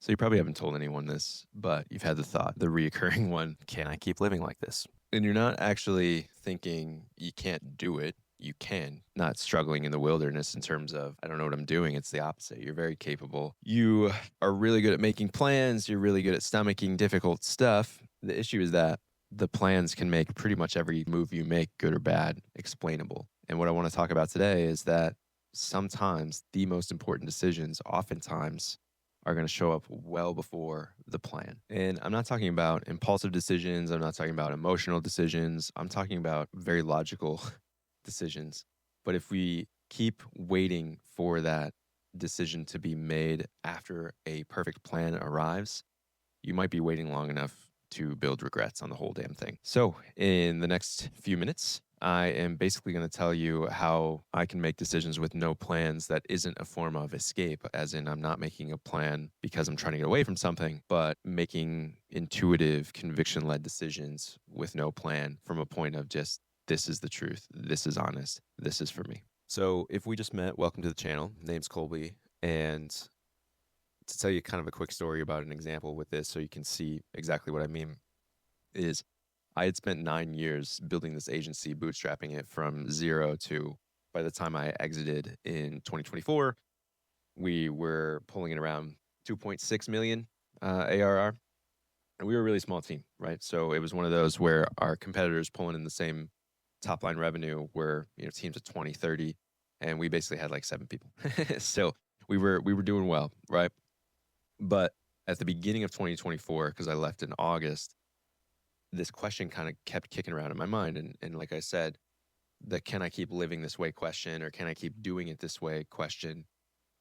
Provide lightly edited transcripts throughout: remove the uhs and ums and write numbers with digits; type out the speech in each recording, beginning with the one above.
So you probably haven't told anyone this, but you've had the thought, the reoccurring one, can I keep living like this? And you're not actually thinking you can't do it. You can, not struggling in the wilderness in terms of, I don't know what I'm doing. It's the opposite. You're very capable. You are really good at making plans. You're really good at stomaching difficult stuff. The issue is that the plans can make pretty much every move you make, good or bad, explainable. And what I want to talk about today is that sometimes the most important decisions, oftentimes, are going to show up well before the plan. And I'm not talking about impulsive decisions. I'm not talking about emotional decisions. I'm talking about very logical decisions. But if we keep waiting for that decision to be made after a perfect plan arrives, you might be waiting long enough to build regrets on the whole damn thing. So, in the next few minutes, I am basically going to tell you how I can make decisions with no plans that isn't a form of escape, as in, I'm not making a plan because I'm trying to get away from something, but making intuitive, conviction led decisions with no plan from a point of just, this is the truth, this is honest, this is for me. So, if we just met, welcome to the channel. Name's Colby. And to tell you kind of a quick story about an example with this so you can see exactly what I mean is I had spent 9 years building this agency, bootstrapping it from zero to, by the time I exited in 2024, we were pulling it around 2.6 million ARR. And we were a really small team, right? So it was one of those where our competitors pulling in the same top line revenue were, teams of 20, 30, and we basically had like 7 people. So we were doing well, right? But at the beginning of 2024, because I left in August, this question kind of kept kicking around in my mind. And like I said, the can I keep living this way question, or can I keep doing it this way question,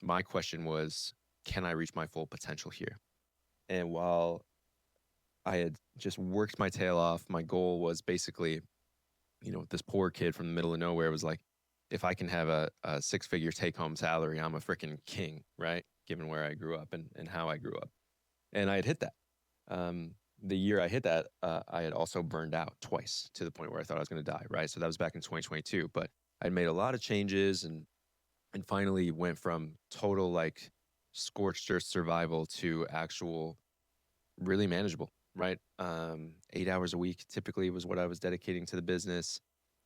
my question was, can I reach my full potential here? And while I had just worked my tail off, my goal was basically, this poor kid from the middle of nowhere was like, if I can have a 6-figure take home salary, I'm a freaking king, right? Given where I grew up and how I grew up. And I had hit that. The year I hit that, I had also burned out twice to the point where I thought I was going to die, right? So that was back in 2022. But I'd made a lot of changes and finally went from total like scorched earth survival to actual really manageable, right? 8 hours a week typically was what I was dedicating to the business.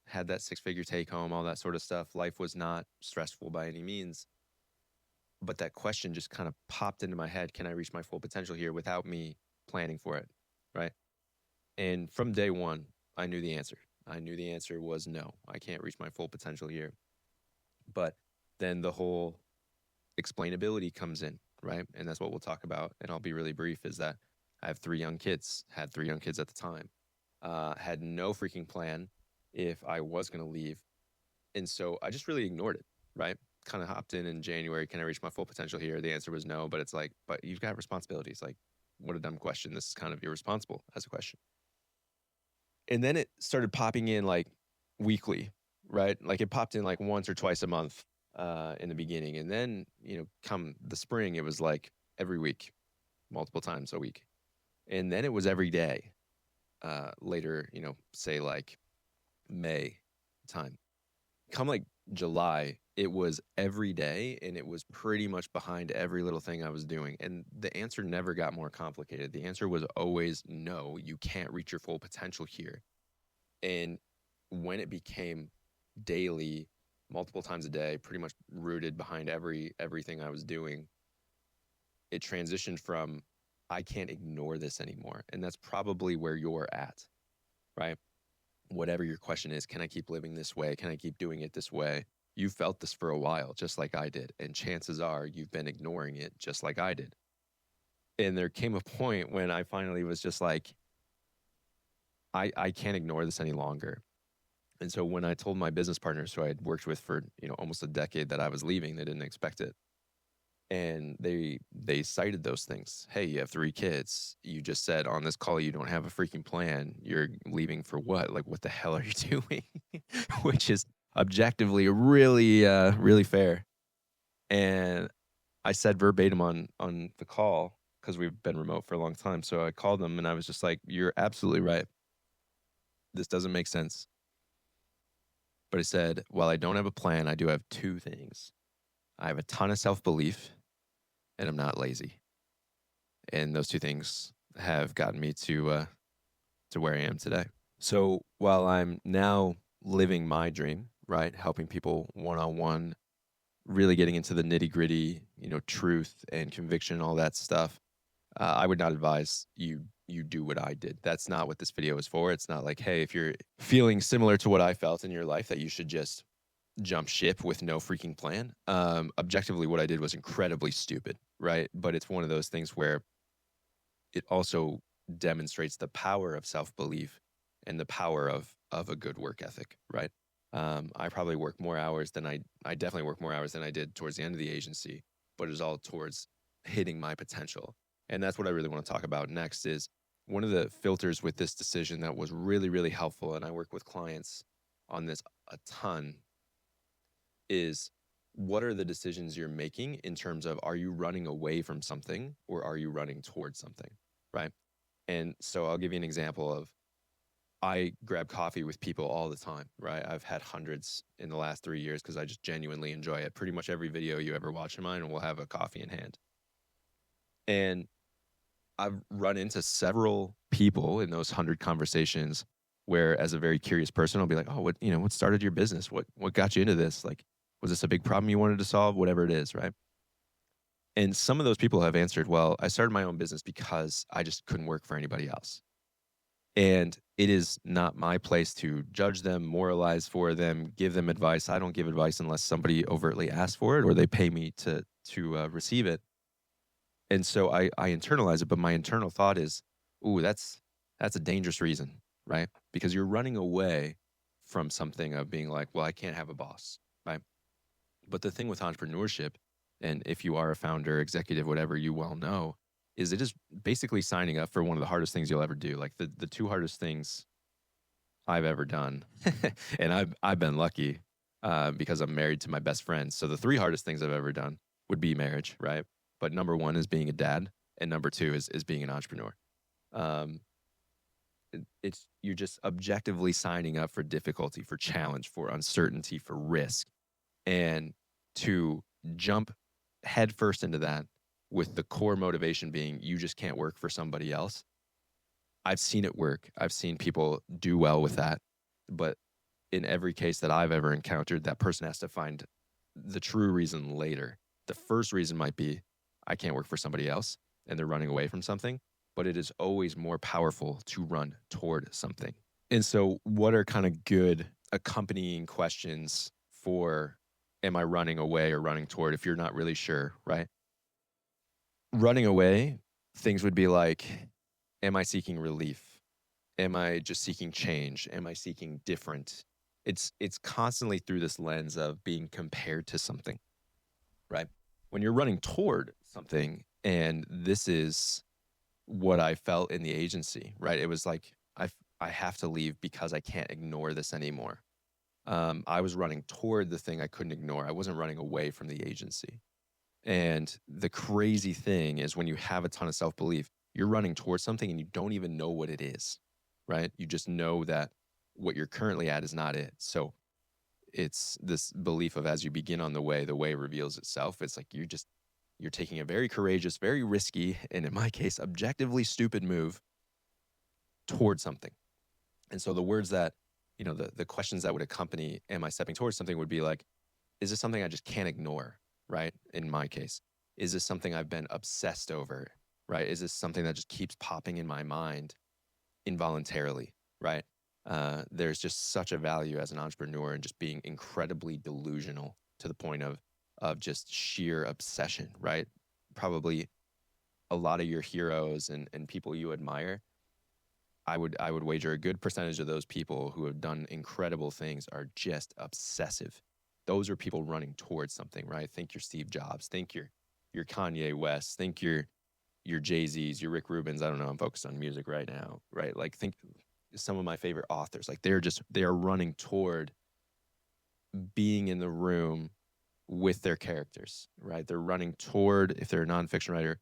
Had that 6-figure take home, all that sort of stuff. Life was not stressful by any means. But that question just kind of popped into my head. Can I reach my full potential here without me planning for it? Right. And from day one, I knew the answer. I knew the answer was no, I can't reach my full potential here. But then the whole explainability comes in, right? And that's what we'll talk about. And I'll be really brief is that I have 3 young kids, had 3 young kids at the time, had no freaking plan if I was going to leave. And so I just really ignored it, right? Kind of hopped in January. Can I reach my full potential here? The answer was no, but it's like, but you've got responsibilities. Like, what a dumb question. This is kind of irresponsible as a question. And then it started popping in like weekly, right? Like it popped in like once or twice a month in the beginning. And then, come the spring, it was like every week, multiple times a week. And then it was every day later, say like May time. Come like July, it was every day and it was pretty much behind every little thing I was doing. And the answer never got more complicated. The answer was always no, you can't reach your full potential here. And when it became daily, multiple times a day, pretty much rooted behind everything I was doing, it transitioned from I can't ignore this anymore. And that's probably where you're at, right? Whatever your question is, can I keep living this way? Can I keep doing it this way? You felt this for a while, just like I did. And chances are you've been ignoring it just like I did. And there came a point when I finally was just like, I can't ignore this any longer. And so when I told my business partners who I had worked with for, almost a decade that I was leaving, they didn't expect it. And they cited those things. Hey, you have 3 kids. You just said on this call you don't have a freaking plan. You're leaving for what? Like, what the hell are you doing? Which is objectively really, really fair. And I said verbatim on the call, because we've been remote for a long time. So I called them and I was just like, you're absolutely right. This doesn't make sense. But I said, while I don't have a plan, I do have 2 things. I have a ton of self-belief and I'm not lazy. And those two things have gotten me to where I am today. So while I'm now living my dream, right, helping people one-on-one, really getting into the nitty-gritty, truth and conviction, all that stuff, I would not advise you do what I did. That's not what this video is for. It's not like, hey, if you're feeling similar to what I felt in your life, that you should just jump ship with no freaking plan. Objectively, what I did was incredibly stupid, right? But it's one of those things where it also demonstrates the power of self-belief and the power of a good work ethic, right? I probably work more hours than I definitely work more hours than I did towards the end of the agency, but it was all towards hitting my potential. And that's what I really want to talk about next. Is one of the filters with this decision that was really, really helpful, and I work with clients on this a ton, is what are the decisions you're making in terms of, are you running away from something or are you running towards something, right? And so I'll give you an example of, I grab coffee with people all the time, right? I've had hundreds in the last 3 years because I just genuinely enjoy it. Pretty much every video you ever watch of mine will have a coffee in hand. And I've run into several people in those 100 conversations where, as a very curious person, I'll be like, oh, what started your business? What got you into this? Like, was this a big problem you wanted to solve? Whatever it is, right? And some of those people have answered, well, I started my own business because I just couldn't work for anybody else. And it is not my place to judge them, moralize for them, give them advice. I don't give advice unless somebody overtly asks for it or they pay me to receive it. And so I internalize it, but my internal thought is, ooh, that's a dangerous reason, right? Because you're running away from something of being like, well, I can't have a boss, right? But the thing with entrepreneurship, and if you are a founder, executive, whatever, you well know, is it is basically signing up for one of the hardest things you'll ever do. Like the two hardest things I've ever done, and I've been lucky because I'm married to my best friend. So the three hardest things I've ever done would be marriage, right? But number one is being a dad, and number two is being an entrepreneur. Um, it's you're just objectively signing up for difficulty, for challenge, for uncertainty, for risk, and to jump headfirst into that with the core motivation being you just can't work for somebody else. I've seen it work. I've seen people do well with that. But in every case that I've ever encountered, that person has to find the true reason later. The first reason might be, I can't work for somebody else, and they're running away from something. But it is always more powerful to run toward something. And so, what are kind of good accompanying questions for, am I running away or running toward, if you're not really sure, right? Running away, things would be like, am I seeking relief? Am I just seeking change? Am I seeking different? It's constantly through this lens of being compared to something, right? When you're running toward something, and this is what I felt in the agency, right? It was like, I have to leave because I can't ignore this anymore. I was running toward the thing I couldn't ignore. I wasn't running away from the agency. And the crazy thing is, when you have a ton of self-belief, you're running towards something and you don't even know what it is, right? You just know that what you're currently at is not it. So it's this belief of, as you begin on the way reveals itself. It's like you're taking a very courageous, very risky, and in my case, objectively stupid move towards something. And so the words that, the questions that would accompany, am I stepping towards something, would be like, is this something I just can't ignore, right? In my case, is this something I've been obsessed over, right? Is this something that just keeps popping in my mind involuntarily, right? There's just such a value as an entrepreneur in just being incredibly delusional to the point of just sheer obsession, right? Probably a lot of your heroes and people you admire, I would wager a good percentage of those people who have done incredible things are just obsessive. Those are people running towards something, right? Think your Steve Jobs, think your Kanye West, think your Jay-Z's, your Rick Rubins. I don't know, I'm focused on music right now, right? Like, think some of my favorite authors, like they are running toward being in the room with their characters, right? They're running toward, if they're a nonfiction writer,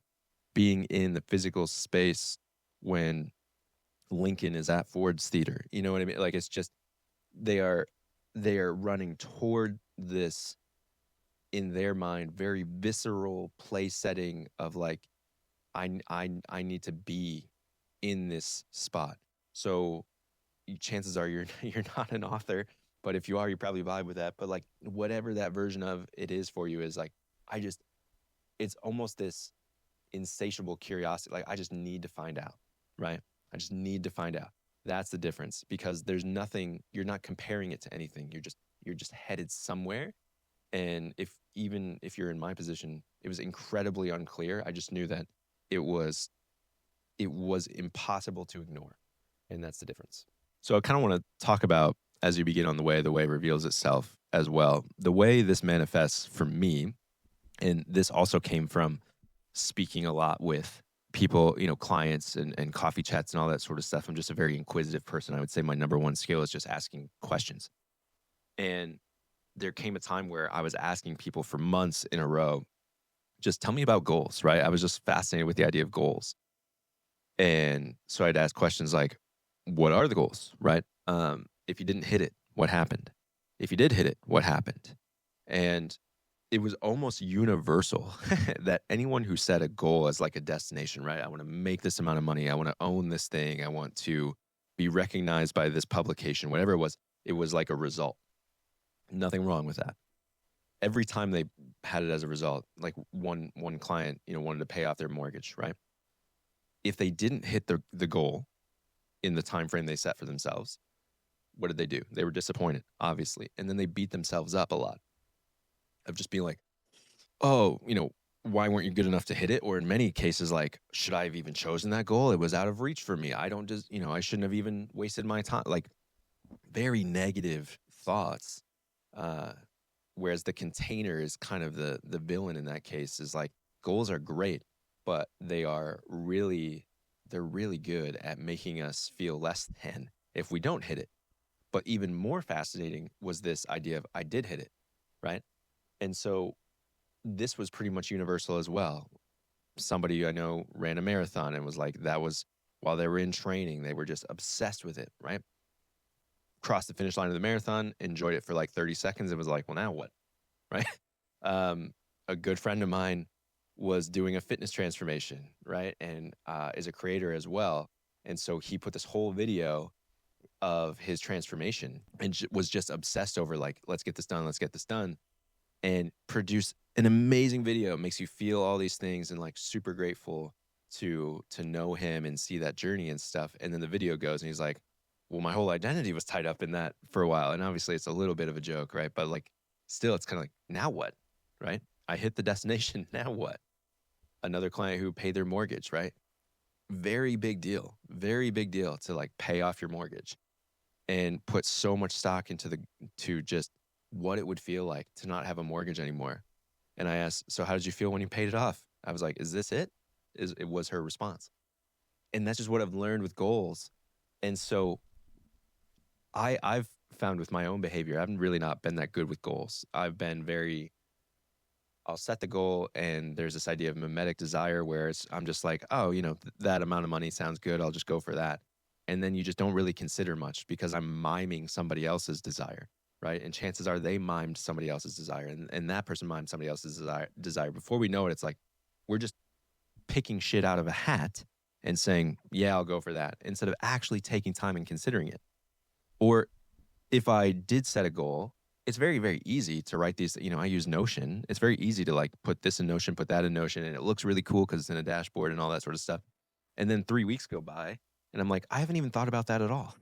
being in the physical space when Lincoln is at Ford's Theater. You know what I mean? Like, it's just, they are running toward this, in their mind, very visceral place setting of like, I need to be in this spot. So chances are you're you're not an author, but if you are, you probably vibe with that. But like whatever that version of it is for you is like, I just it's almost this insatiable curiosity. Like I just need to find out, right? I just need to find out. That's the difference because there's nothing, you're not comparing it to anything. You're just headed somewhere. And even if you're in my position, it was incredibly unclear. I just knew that it was it was impossible to ignore. And that's the difference. So I kind of want to talk about as you begin on the way reveals itself as well. The way this manifests for me, and this also came from speaking a lot with people, clients and coffee chats and all that sort of stuff. I'm just a very inquisitive person. I would say my number one skill is just asking questions. And there came a time where I was asking people for months in a row, just tell me about goals, right? I was just fascinated with the idea of goals. And so I'd ask questions like, what are the goals, right? If you didn't hit it, what happened? If you did hit it, what happened? And it was almost universal that anyone who set a goal as like a destination, right? I want to make this amount of money. I want to own this thing. I want to be recognized by this publication, whatever it was like a result. Nothing wrong with that. Every time they had it as a result, like one client, wanted to pay off their mortgage, right? If they didn't hit the goal in the time frame they set for themselves, what did they do? They were disappointed, obviously. And then they beat themselves up a lot of just being like, oh, why weren't you good enough to hit it? Or in many cases, like, should I have even chosen that goal? It was out of reach for me. I don't just, I shouldn't have even wasted my time. Like very negative thoughts. Whereas the container is kind of the villain in that case is like goals are great, but they're really good at making us feel less than if we don't hit it. But even more fascinating was this idea of I did hit it, right? And so this was pretty much universal as well. Somebody I know ran a marathon and was like, that was while they were in training, they were just obsessed with it, right? Crossed the finish line of the marathon, enjoyed it for like 30 seconds and was like, well, now what? Right? A good friend of mine was doing a fitness transformation, right? And is a creator as well. And so he put this whole video of his transformation and was just obsessed over like, let's get this done, and produce an amazing video. It makes you feel all these things and like super grateful to know him and see that journey and stuff. And then the video goes and he's like, well, my whole identity was tied up in that for a while. And obviously it's a little bit of a joke, right? But like still it's kind of like, now what? Right? I hit the destination. Now what? Another client who paid their mortgage, right? Very big deal to like pay off your mortgage and put so much stock to just what it would feel like to not have a mortgage anymore. And I asked, so how did you feel when you paid it off? I was like, is this it? It was her response. And that's just what I've learned with goals. And so I've found with my own behavior, I've really not been that good with goals. I've been I'll set the goal and there's this idea of mimetic desire where I'm just like, oh, that amount of money sounds good. I'll just go for that. And then you just don't really consider much because I'm miming somebody else's desire, right? And chances are they mimed somebody else's desire and that person mimed somebody else's desire. Before we know it, it's like we're just picking shit out of a hat and saying, yeah, I'll go for that instead of actually taking time and considering it. Or if I did set a goal, it's very, very easy to write these. I use Notion. It's very easy to like put this in Notion, put that in Notion, and it looks really cool because it's in a dashboard and all that sort of stuff. And then 3 weeks go by and I'm like, I haven't even thought about that at all.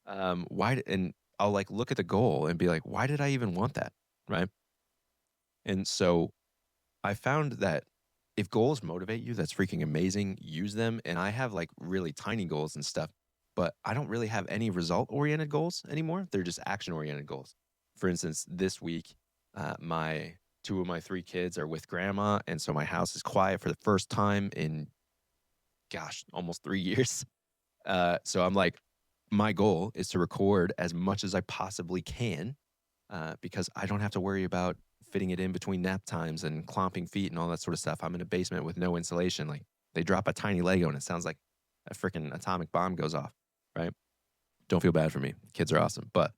And I'll like look at the goal and be like, why did I even want that? Right. And so I found that if goals motivate you, that's freaking amazing. Use them. And I have like really tiny goals and stuff, but I don't really have any result oriented goals anymore. They're just action oriented goals. For instance, this week, two of my 3 kids are with grandma. And so my house is quiet for the first time in, almost 3 years. So I'm like, my goal is to record as much as I possibly can because I don't have to worry about fitting it in between nap times and clomping feet and all that sort of stuff. I'm in a basement with no insulation. Like they drop a tiny Lego and it sounds like a freaking atomic bomb goes off, right? Don't feel bad for me. Kids are awesome. But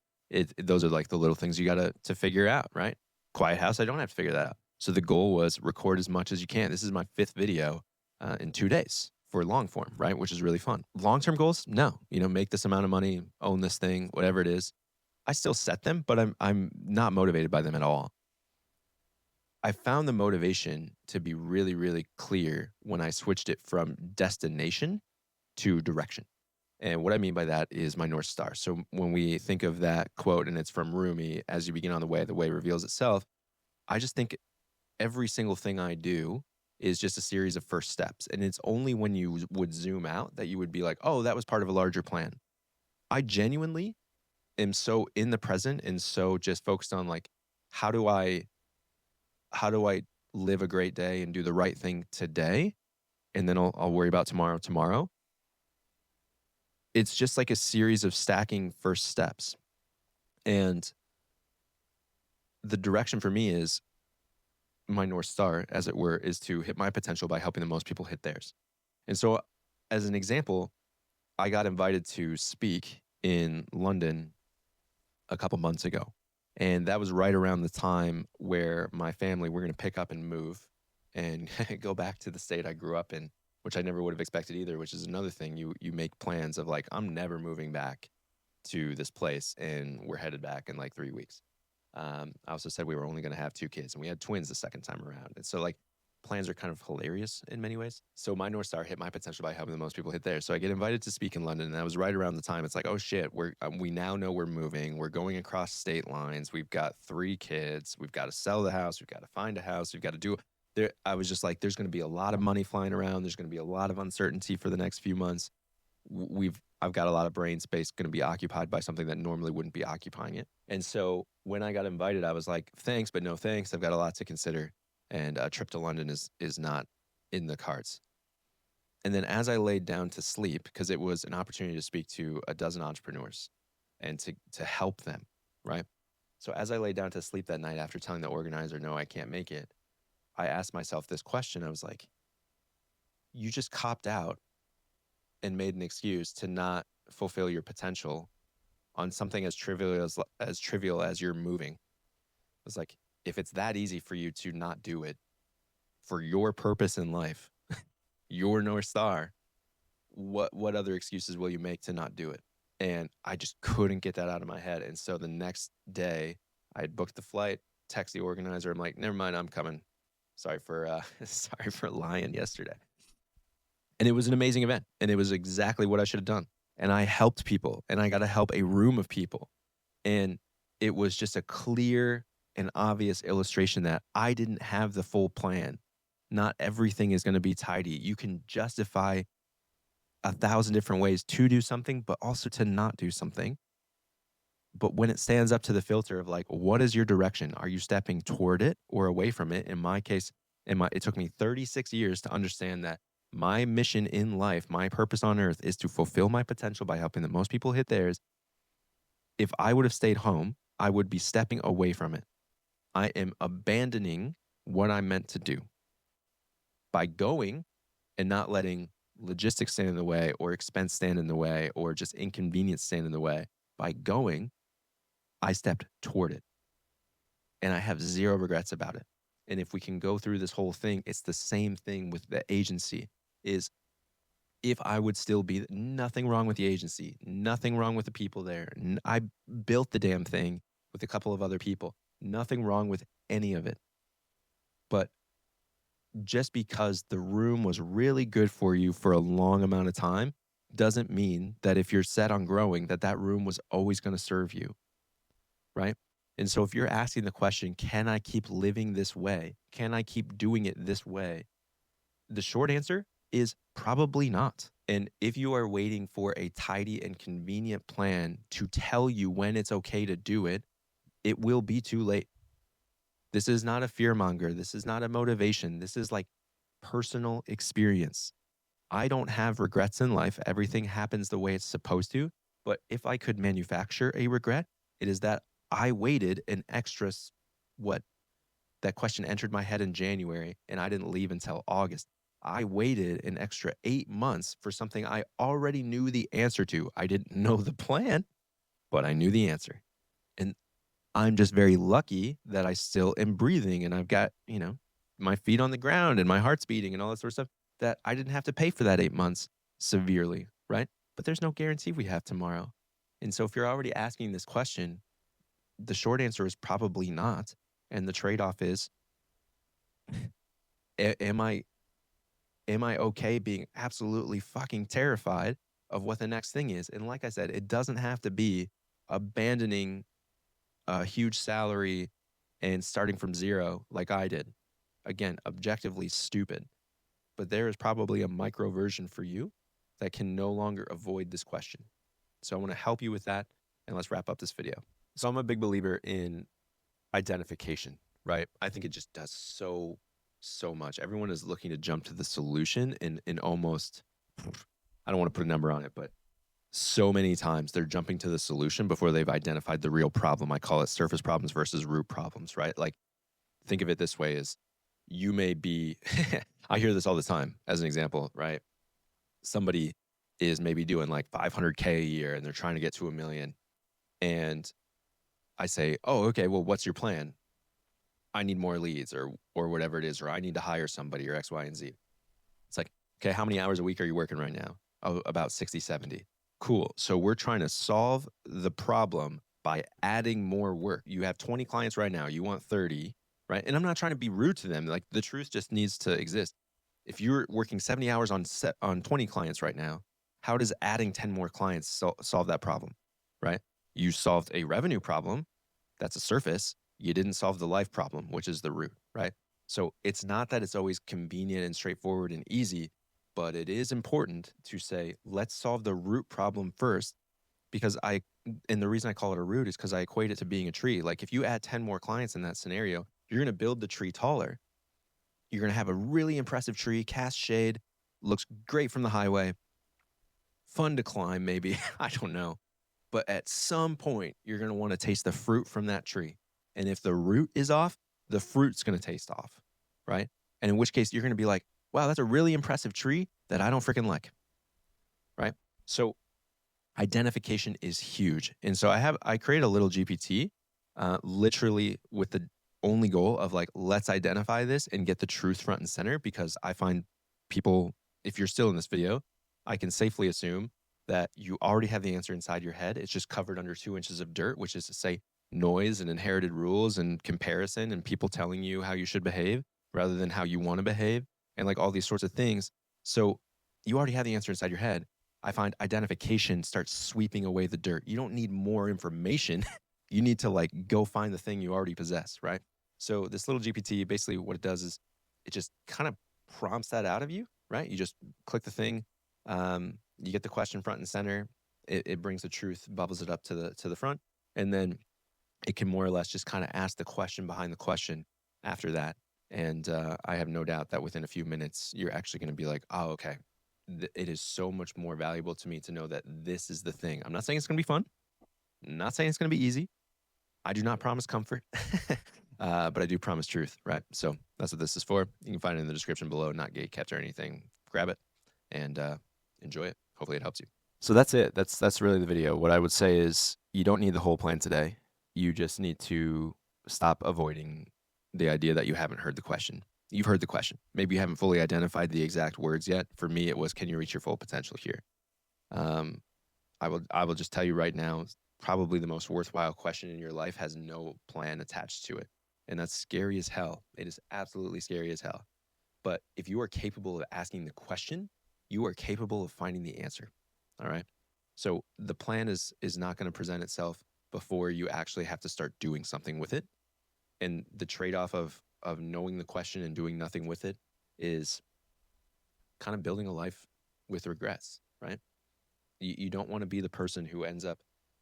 those are like the little things you got to figure out, right? Quiet house, I don't have to figure that out. So the goal was record as much as you can. This is my 5th video. in 2 days for long form, right? Which is really fun. Long-term goals, no. Make this amount of money, own this thing, whatever it is. I still set them, but I'm not motivated by them at all. I found the motivation to be really, really clear when I switched it from destination to direction. And what I mean by that is my North Star. So when we think of that quote, and it's from Rumi, as you begin on the way reveals itself. I just think every single thing I do is just a series of first steps. And it's only when you would zoom out that you would be like, oh, that was part of a larger plan. I genuinely am so in the present and so just focused on like, how do I live a great day and do the right thing today? And then I'll worry about tomorrow. It's just like a series of stacking first steps. And the direction for me is my North Star, as it were, is to hit my potential by helping the most people hit theirs. And so, as an example, I got invited to speak in London a couple months ago. And that was right around the time where my family, we're going to pick up and move and go back to the state I grew up in, which I never would have expected either, which is another thing. You make plans of like, I'm never moving back to this place, and we're headed back in like 3 weeks. I also said we were only going to have 2 kids, and we had twins the second time around. And so like plans are kind of hilarious in many ways. So my North Star hit my potential by helping the most people hit theirs. So I get invited to speak in London, and that was right around the time. It's like, oh shit, we now know we're moving. We're going across state lines. We've got 3 kids. We've got to sell the house. We've got to find a house. We've got to do there. I was just like, there's going to be a lot of money flying around. There's going to be a lot of uncertainty for the next few months. I've got a lot of brain space going to be occupied by something that normally wouldn't be occupying it. And so when I got invited, I was like, thanks, but no thanks. I've got a lot to consider. And a trip to London is not in the cards. And then as I laid down to sleep, because it was an opportunity to speak to a dozen entrepreneurs and to help them, right? So as I laid down to sleep that night after telling the organizer, no, I can't make it, I asked myself this question. I was like, you just copped out and made an excuse to not fulfill your potential on something as trivial as you're moving. It was like, if it's that easy for you to not do it for your purpose in life, your North Star, what other excuses will you make to not do it? And I just couldn't get that out of my head. And so the next day I had booked the flight, text the organizer. I'm like, never mind, I'm coming. Sorry for lying yesterday. And it was an amazing event. And it was exactly what I should have done. And I helped people, and I got to help a room of people. And it was just a clear and obvious illustration that I didn't have the full plan. Not everything is going to be tidy. You can justify 1,000 different ways to do something, but also to not do something. But when it stands up to the filter of like, what is your direction? Are you stepping toward it or away from it? In my case, it took me 36 years to understand that my mission in life, my purpose on earth, is to fulfill my potential by helping the most people hit theirs. If I would have stayed home, I would be stepping away from it. I am abandoning what I'm meant to do. By going and not letting logistics stand in the way or expense stand in the way or just inconvenience stand in the way, by going, I stepped toward it. And I have zero regrets about it. And if we can go through this whole thing, it's the same thing with the agency. Is if I would still be, nothing wrong with the agency, nothing wrong with the people there. I built the damn thing with a couple of other people. Nothing wrong with any of it. But just because the room was really good for you for a long amount of time doesn't mean that if you're set on growing, that room was always going to serve you, right? And so if you're asking the question, can I keep living this way? Can I keep doing it this way? The short answer is probably not. And if you are waiting for a tidy and convenient plan to tell you when it's okay to do it, it will be too late. This is not a fearmonger. This is not a motivation. This is like personal experience. I don't have regrets in life. Everything happens the way it's supposed to. But if I could manufacture a regret, it is that I waited an extra, that question entered my head in January and I didn't leave until August. I waited an extra 8 months for something I already knew the answer to. I didn't know the plan, but I knew the answer. And I'm just very lucky that I still am breathing and I've got, my feet on the ground and my heart's beating and all that sort of stuff. that I didn't have to pay for that 8 months severely, right? But there's no guarantee we have tomorrow. And so if you're already asking this question, the short answer is probably not. And the trade-off is, am I okay being absolutely fucking terrified of what the next thing is? And like I said, it doesn't have to be abandoning a huge salary and starting from zero like I did. Again, objectively stupid. But there is probably a micro version for you that can no longer avoid this question. So I want to help you with that, and let's wrap up this video. So I'm a big believer in identification, right? I think it just does so much. Everyone is looking to jump to the solution in almost, I don't want to put a number on it, but so many times they're jumping to the solution before they've identified the real problem. I call it surface problems versus root problems, right? Like, think of it this way: is you may be, I hear this all the time as an example, right? Somebody is maybe doing like 500K a year and they're trying to get to 1 million. And I say, oh, okay, well, what's your plan? I need more leads or whatever it is, or I need to hire somebody or X, Y, and Z. It's like, okay, how many hours a week are you working right now? Oh, about 60, 70. Cool. So we're trying to solve the problem by adding more work. You have 20 clients right now, you want 30, right? And I'm not trying to be rude to them. Like, the truth just needs to exist. If you're working 70 hours on 20 clients right now, how does adding 10 more clients solve that problem, right? You solved a revenue problem. That's a surface. You didn't solve the life problem, which is the root, right? So it's not that it's always convenient and straightforward and easy, but it is important to say, let's solve the root problem first, because and the reason I call it a root is because I equate it to being a tree. Like, if you add 10 more clients in that scenario, you're going to build the tree taller. You're going to have a really impressive tree, cast shade, looks great from the highway, fun to climb maybe, I don't know. But at some point, you're going to want to taste the fruit from that tree. And if the root is off, the fruit's going to taste off, right? And in which case, you're going to be like, wow, that's a really impressive tree that I don't freaking like, right? So identification is huge. And so I created a little GPT, literally with the only goal of like, let's identify this and get the truth front and center, because I find people, if you're still in this video, I can safely assume that you already have the answer inside your head. It's just covered under 2 inches of dirt, which is to say noise and inherited rules and comparison and people telling you how you should behave rather than how you want to behave, and like all these sorts of things. So you already have the answer inside your head. I find identification starts sweeping away the dirt. You don't need more information. You need to like go find the thing you already possess, right? So this little GPT, basically what it does is it just kind of prompts that out of you, right? You just click the thing, you get the question front and center. It brings the truth, bubbles it up to the front, and then it can more or less just kind of ask the question behind the question after that. And I have no doubt that within a few minutes, you're actually going to be like, oh, okay, it is so much more valuable to me to know that this is the thing. I'm not saying it's going to be fun. I'm not saying it's going to be easy. I do not promise comfort, but I do promise truth, right? So that's what this is for. You can find it in the description below, not gate kept or anything. Grab it and enjoy it. Hopefully it helps you. So that's it. That's really the video. What I would say is you don't need the whole plan today. You just need to stop avoiding the idea that you haven't heard the question. You've heard the question. Maybe you haven't fully identified the exact words yet. For me, it was, can you reach your full potential here? I will just tell you right now, probably the most worthwhile question in your life has no plan attached to it. And that's scary as hell. It is absolutely scary as hell. But if you are capable of asking the question, you are capable of finding the answer. All right. So the plan is not going to present itself before you actually have to start doing something with it. And the trade-off of knowing the question and doing nothing with it is kind of building a life with regrets, right? You don't want to be the person who ends up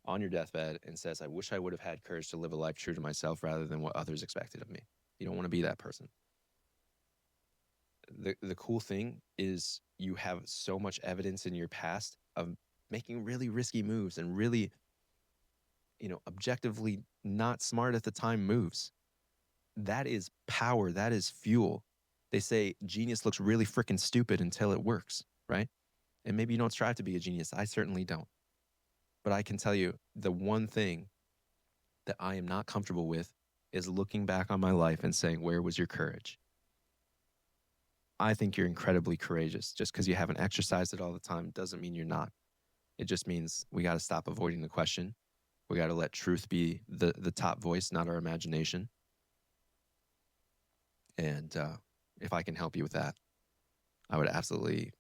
on your deathbed and says, I wish I would have had courage to live a life true to myself rather than what others expected of me. You don't want to be that person. The cool thing is you have so much evidence in your past of making really risky moves and really, objectively not smart at the time moves. That is power. That is fuel. They say genius looks really freaking stupid until it works, right? And maybe you don't strive to be a genius. I certainly don't. But I can tell you the one thing that I am not comfortable with is looking back on my life and saying, where was your courage? I think you're incredibly courageous. Just because you haven't exercised it all the time doesn't mean you're not. It just means we got to stop avoiding the question. We got to let truth be the top voice, not our imagination. And if I can help you with that, I would absolutely,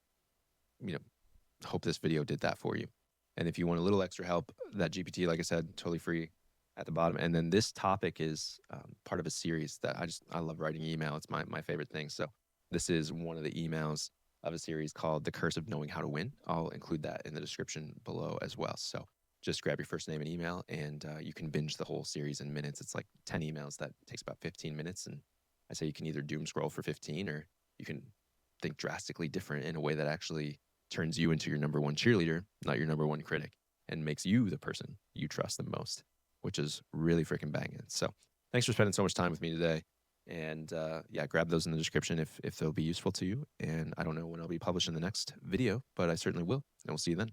you know, hope this video did that for you. And if you want a little extra help, that GPT, like I said, totally free at the bottom. And then this topic is part of a series that I love writing email. It's my favorite thing. So this is one of the emails of a series called The Curse of Knowing How to Win. I'll include that in the description below as well. So just grab your first name and email, and you can binge the whole series in minutes. It's like 10 emails that takes about 15 minutes. And I say you can either doom scroll for 15, or you can think drastically different in a way that actually turns you into your number one cheerleader, not your number one critic, and makes you the person you trust the most, which is really freaking banging. So thanks for spending so much time with me today. And yeah, grab those in the description if they'll be useful to you. And I don't know when I'll be publishing the next video, but I certainly will. And we'll see you then.